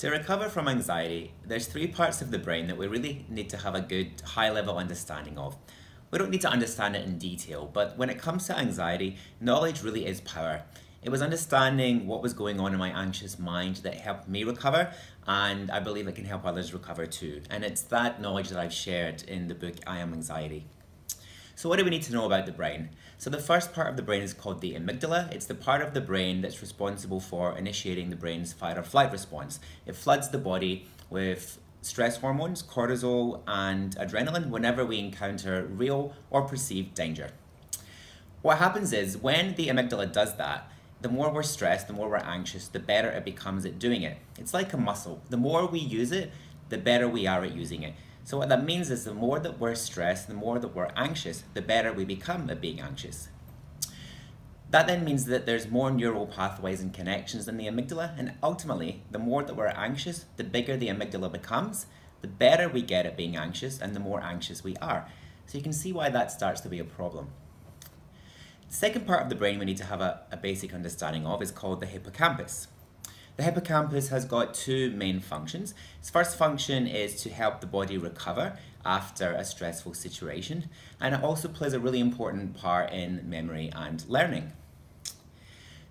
To recover from anxiety, there's three parts of the brain that we really need to have a good high-level understanding of. We don't need to understand it in detail, but when it comes to anxiety, knowledge really is power. It was understanding what was going on in my anxious mind that helped me recover, and I believe it can help others recover too. And it's that knowledge that I've shared in the book I Am Anxiety. So what do we need to know about the brain? So the first part of the brain is called the amygdala. It's the part of the brain that's responsible for initiating the brain's fight or flight response. It floods the body with stress hormones, cortisol and adrenaline whenever we encounter real or perceived danger. What happens is when the amygdala does that, the more we're stressed, the more we're anxious, the better it becomes at doing it. It's like a muscle. The more we use it, the better we are at using it. So what that means is the more that we're stressed, the more that we're anxious, the better we become at being anxious. That then means that there's more neural pathways and connections in the amygdala, and ultimately, the more that we're anxious, the bigger the amygdala becomes, the better we get at being anxious, and the more anxious we are. So you can see why that starts to be a problem. The second part of the brain we need to have a basic understanding of is called the hippocampus. The hippocampus has got two main functions. Its first function is to help the body recover after a stressful situation, and it also plays a really important part in memory and learning.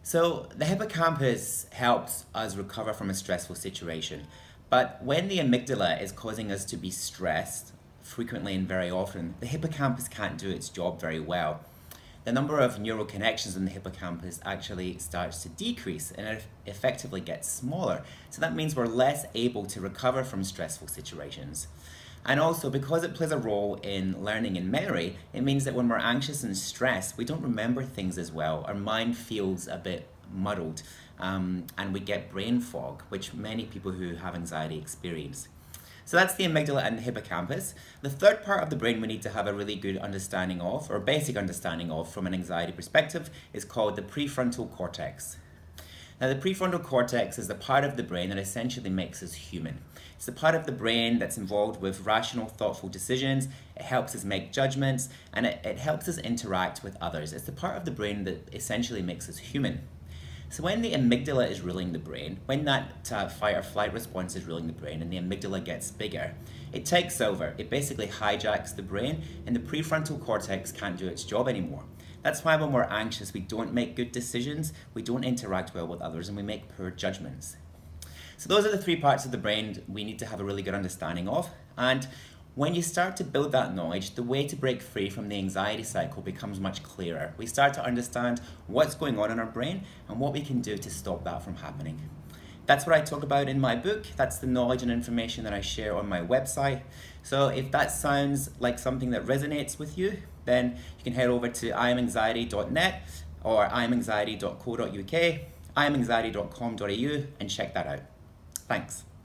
So the hippocampus helps us recover from a stressful situation, but when the amygdala is causing us to be stressed frequently and very often, the hippocampus can't do its job very well. The number of neural connections in the hippocampus actually starts to decrease and it effectively gets smaller. So that means we're less able to recover from stressful situations. And also, because it plays a role in learning and memory, it means that when we're anxious and stressed, we don't remember things as well. Our mind feels a bit muddled and we get brain fog, which many people who have anxiety experience. So that's the amygdala and the hippocampus. The third part of the brain we need to have a really good understanding of, or basic understanding of from an anxiety perspective, is called the prefrontal cortex. Now the prefrontal cortex is the part of the brain that essentially makes us human. It's the part of the brain that's involved with rational, thoughtful decisions. It helps us make judgments, and it helps us interact with others. It's the part of the brain that essentially makes us human. So when the amygdala is ruling the brain, when that fight or flight response is ruling the brain and the amygdala gets bigger, it takes over. It basically hijacks the brain and the prefrontal cortex can't do its job anymore. That's why when we're anxious, we don't make good decisions, we don't interact well with others, and we make poor judgments. So those are the three parts of the brain we need to have a really good understanding of. And when you start to build that knowledge, the way to break free from the anxiety cycle becomes much clearer. We start to understand what's going on in our brain and what we can do to stop that from happening. That's what I talk about in my book. That's the knowledge and information that I share on my website. So if that sounds like something that resonates with you, then you can head over to iamanxiety.net or iamanxiety.co.uk, iamanxiety.com.au and check that out. Thanks.